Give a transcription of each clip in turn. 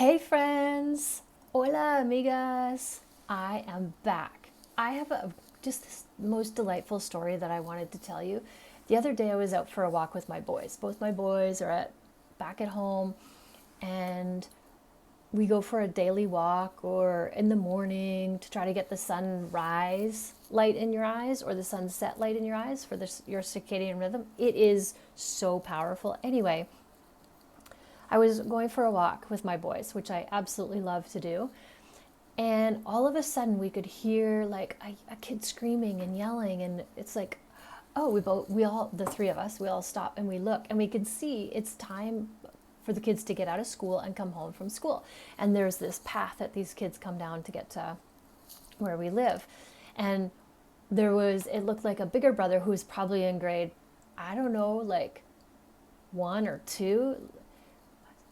Hey friends! Hola amigas! I am back. I have just this most delightful story that I wanted to tell you. The other day I was out for a walk with my boys. Both my boys are back at home, and we go for a daily walk or in the morning to try to get the sunrise light in your eyes or the sunset light in your eyes for your circadian rhythm. It is so powerful. Anyway, I was going for a walk with my boys, which I absolutely love to do. And all of a sudden, we could hear like a kid screaming and yelling. And it's like, oh, the three of us, we all stop and we look and we can see it's time for the kids to get out of school and come home from school. And there's this path that these kids come down to get to where we live. And it looked like a bigger brother who was probably in grade, I don't know, like 1 or 2.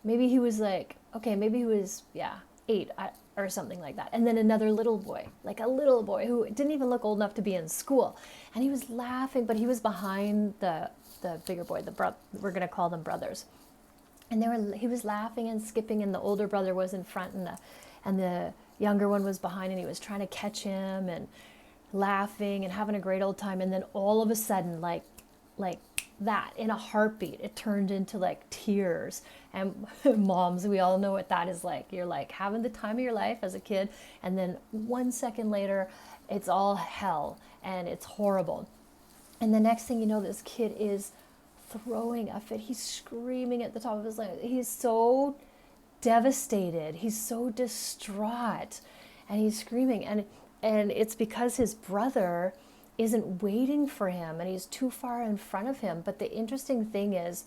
Maybe he was like, okay, maybe he was, yeah, 8 or something like that. And then another little boy, like a little boy who didn't even look old enough to be in school. And he was laughing, but he was behind the bigger boy, we're going to call them brothers. And he was laughing and skipping, and the older brother was in front, and the younger one was behind, and he was trying to catch him and laughing and having a great old time. And then all of a sudden, like that in a heartbeat, it turned into like tears. And moms, we all know what that is like. You're like having the time of your life as a kid, and then 1 second later it's all hell and it's horrible. And the next thing you know, this kid is throwing a fit. He's screaming at the top of his lungs. He's so devastated, he's so distraught, and he's screaming. And it's because his brother isn't waiting for him and he's too far in front of him. But the interesting thing is,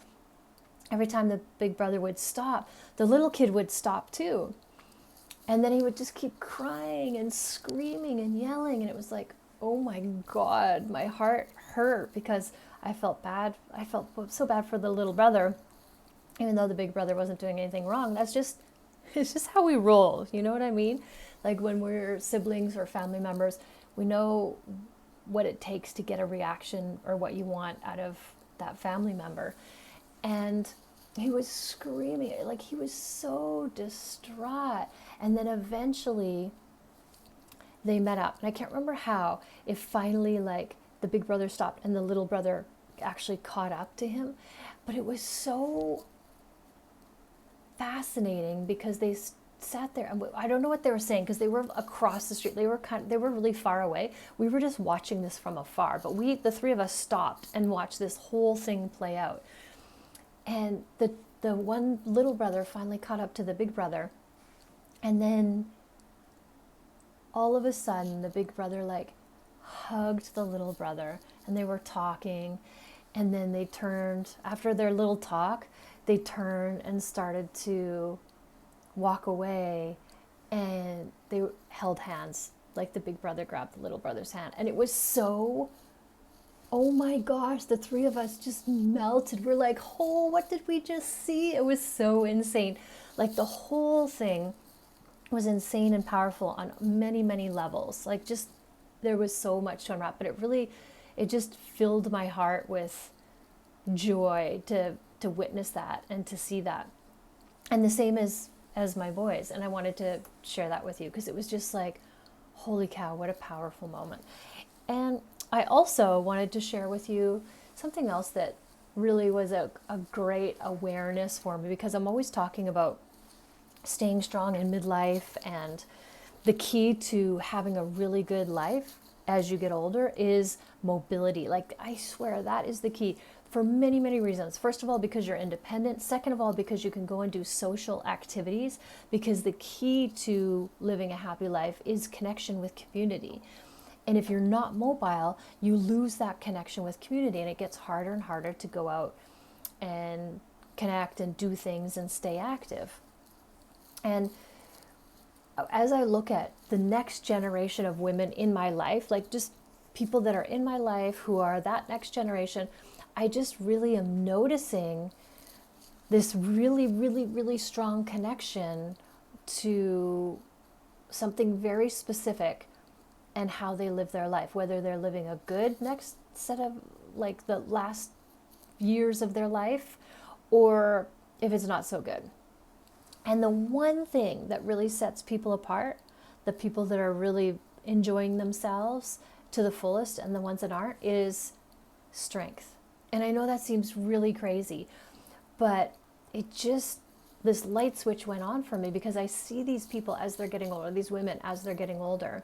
every time the big brother would stop, the little kid would stop too. And then he would just keep crying and screaming and yelling. And it was like, oh my God, my heart hurt because I felt bad. I felt so bad for the little brother, even though the big brother wasn't doing anything wrong. It's just how we roll. You know what I mean? Like when we're siblings or family members, we know what it takes to get a reaction or what you want out of that family member. And he was screaming, like he was so distraught. And then eventually they met up. And I can't remember how, if finally like the big brother stopped and the little brother actually caught up to him. But it was so fascinating because they sat there, and I don't know what they were saying because they were across the street. They were really far away. We were just watching this from afar, but the three of us stopped and watched this whole thing play out. And the one little brother finally caught up to the big brother, and then all of a sudden the big brother like hugged the little brother, and they were talking. And then they turned, after their little talk, they turned and started to walk away, and they held hands, like the big brother grabbed the little brother's hand. And it was so, oh my gosh, the three of us just melted. We're like, oh, what did we just see? It was so insane. Like the whole thing was insane and powerful on many, many levels. Like just, there was so much to unwrap, but it just filled my heart with joy to witness that and to see that. And the same as my boys. And I wanted to share that with you because it was just like, holy cow, what a powerful moment. And I also wanted to share with you something else that really was a great awareness for me, because I'm always talking about staying strong in midlife, and the key to having a really good life as you get older is mobility. Like I swear that is the key for many, many reasons. First of all, because you're independent. Second of all, because you can go and do social activities, because the key to living a happy life is connection with community. And if you're not mobile, you lose that connection with community, and it gets harder and harder to go out and connect and do things and stay active. And as I look at the next generation of women in my life, like just people that are in my life who are that next generation, I just really am noticing this really, really, really strong connection to something very specific and how they live their life, whether they're living a good next set of, like the last years of their life, or if it's not so good. And the one thing that really sets people apart, the people that are really enjoying themselves to the fullest and the ones that aren't, is strength. And I know that seems really crazy, but this light switch went on for me because I see these people as they're getting older, these women as they're getting older.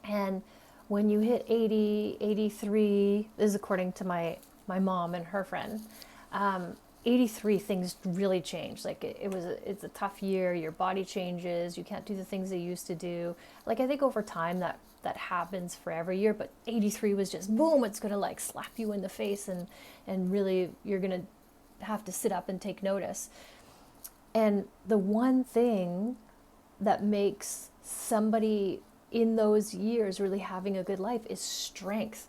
And when you hit 80, 83, this is according to my mom and her friend, 83, things really change. Like it's a tough year. Your body changes. You can't do the things you used to do. Like I think over time that happens for every year, but 83 was just boom, it's going to like slap you in the face and really you're going to have to sit up and take notice. And the one thing that makes somebody in those years really having a good life is strength.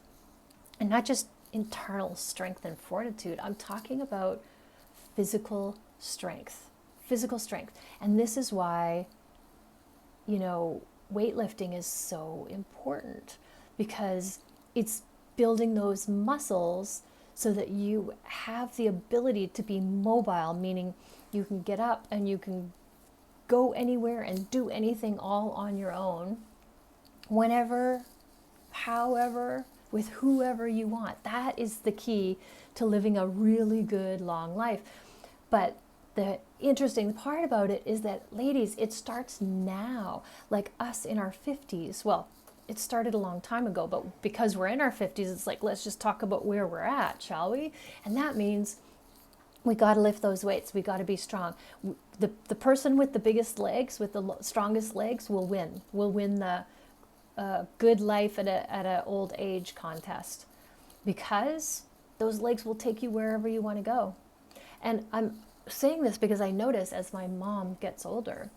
And not just internal strength and fortitude. I'm talking about physical strength. Physical strength. And this is why, weightlifting is so important, because it's building those muscles so that you have the ability to be mobile, meaning you can get up and you can go anywhere and do anything all on your own, whenever, however, with whoever you want. That is the key to living a really good long life. But the interesting part about it is that, ladies, it starts now. Like us in our 50s. Well, it started a long time ago, but because we're in our 50s, it's like, let's just talk about where we're at, shall we? And that means we got to lift those weights. We got to be strong. The person with the biggest legs, with the strongest legs, will win. Will win the good life at a old age contest, because those legs will take you wherever you want to go. And I'm saying this because I notice as my mom gets older,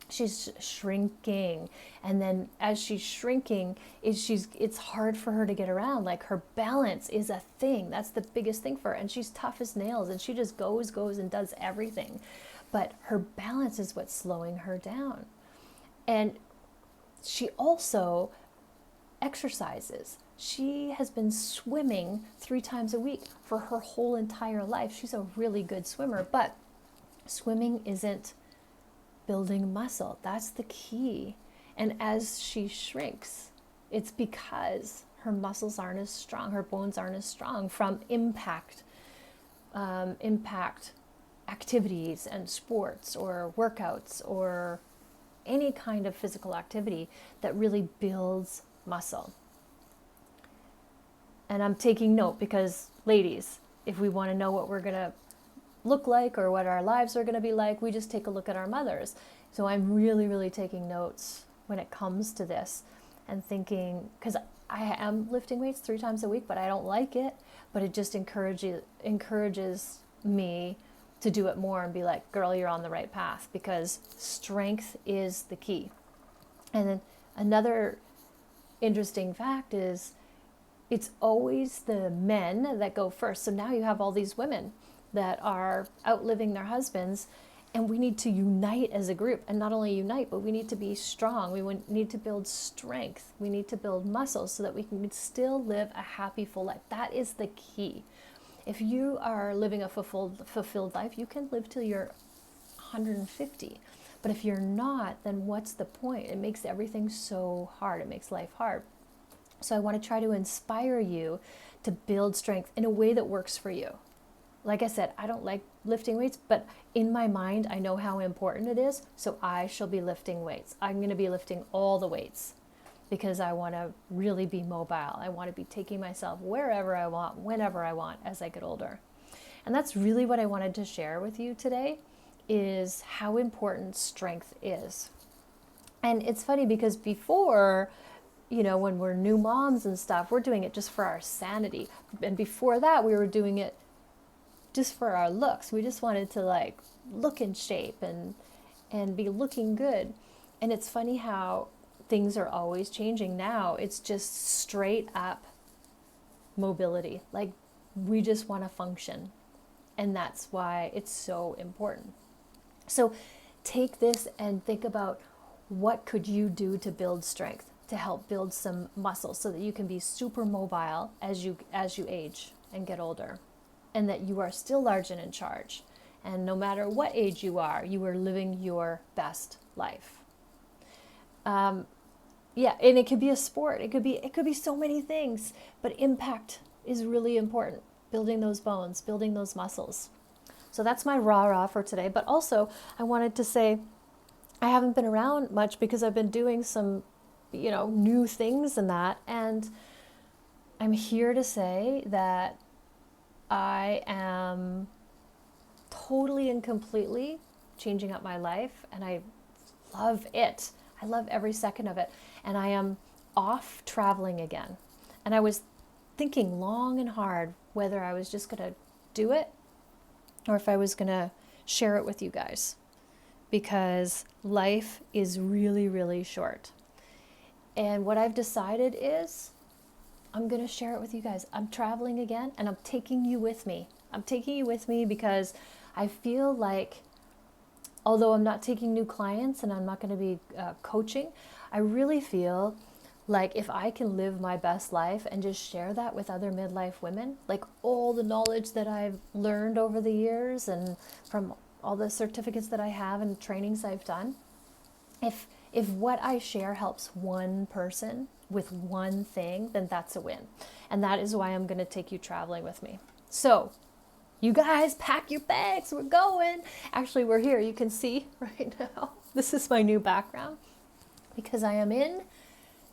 she's shrinking, and then as she's shrinking, it's hard for her to get around. Like, her balance is a thing. That's the biggest thing for her. And she's tough as nails, and she just goes and does everything. But her balance is what's slowing her down. And she also exercises. She has been swimming 3 times a week for her whole entire life. She's a really good swimmer, but swimming isn't building muscle. That's the key. And as she shrinks, it's because her muscles aren't as strong, her bones aren't as strong from impact activities and sports or workouts or any kind of physical activity that really builds muscle. And I'm taking note because, ladies, if we want to know what we're going to look like or what our lives are going to be like, we just take a look at our mothers. So I'm really, really taking notes when it comes to this and thinking, because I am lifting weights 3 times a week, but I don't like it. But it just encourages me to do it more and be like, girl, you're on the right path, because strength is the key. And then another interesting fact is it's always the men that go first. So now you have all these women that are outliving their husbands, and we need to unite as a group. And not only unite, but we need to be strong. We need to build strength. We need to build muscles so that we can still live a happy, full life. That is the key. If you are living a fulfilled life, you can live till you're 150. But if you're not, then what's the point? It makes everything so hard. It makes life hard. So I want to try to inspire you to build strength in a way that works for you. Like I said, I don't like lifting weights, but in my mind, I know how important it is. So I shall be lifting weights. I'm going to be lifting all the weights because I want to really be mobile. I want to be taking myself wherever I want, whenever I want as I get older. And that's really what I wanted to share with you today, is how important strength is. And it's funny because before, when we're new moms and stuff, we're doing it just for our sanity. And before that, we were doing it just for our looks. We just wanted to look in shape and be looking good. And it's funny how things are always changing now. It's just straight up mobility. Like, we just want to function. And that's why it's so important. So take this and think about, what could you do to build strength, to help build some muscle so that you can be super mobile as you age and get older, and that you are still large and in charge, And no matter what age you are living your best life. Yeah, and it could be a sport. It could be so many things, but impact is really important. Building those bones, building those muscles. So that's my rah-rah for today. But also, I wanted to say I haven't been around much because I've been doing some, new things and that. And I'm here to say that I am totally and completely changing up my life, and I love it. I love every second of it. And I am off traveling again. And I was thinking long and hard whether I was just going to do it or if I was going to share it with you guys, because life is really, really short. And what I've decided is I'm going to share it with you guys. I'm traveling again, and I'm taking you with me. I'm taking you with me because I feel like, although I'm not taking new clients and I'm not going to be coaching, I really feel like if I can live my best life and just share that with other midlife women, like all the knowledge that I've learned over the years and from all the certificates that I have and trainings I've done, if what I share helps one person with one thing, then that's a win. And that is why I'm going to take you traveling with me. So you guys, pack your bags. We're going. Actually, we're here. You can see right now. This is my new background because I am in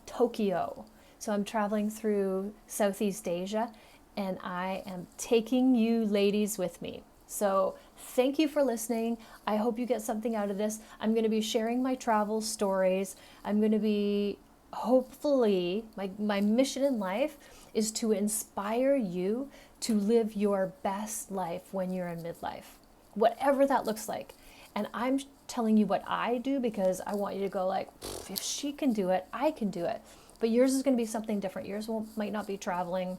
Tokyo. So I'm traveling through Southeast Asia, and I am taking you ladies with me. So thank you for listening. I hope you get something out of this. I'm going to be sharing my travel stories. I'm going to be, hopefully, my mission in life is to inspire you to live your best life when you're in midlife, whatever that looks like. And I'm telling you what I do because I want you to go like, if she can do it, I can do it. But yours is going to be something different. Yours might not be traveling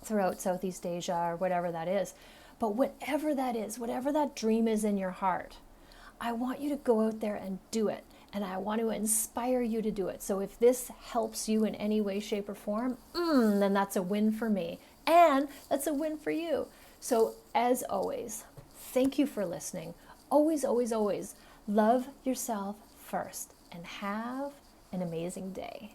throughout Southeast Asia or whatever that is. But whatever that is, whatever that dream is in your heart, I want you to go out there and do it. And I want to inspire you to do it. So if this helps you in any way, shape, or form, then that's a win for me. And that's a win for you. So as always, thank you for listening. Always, always, always love yourself first and have an amazing day.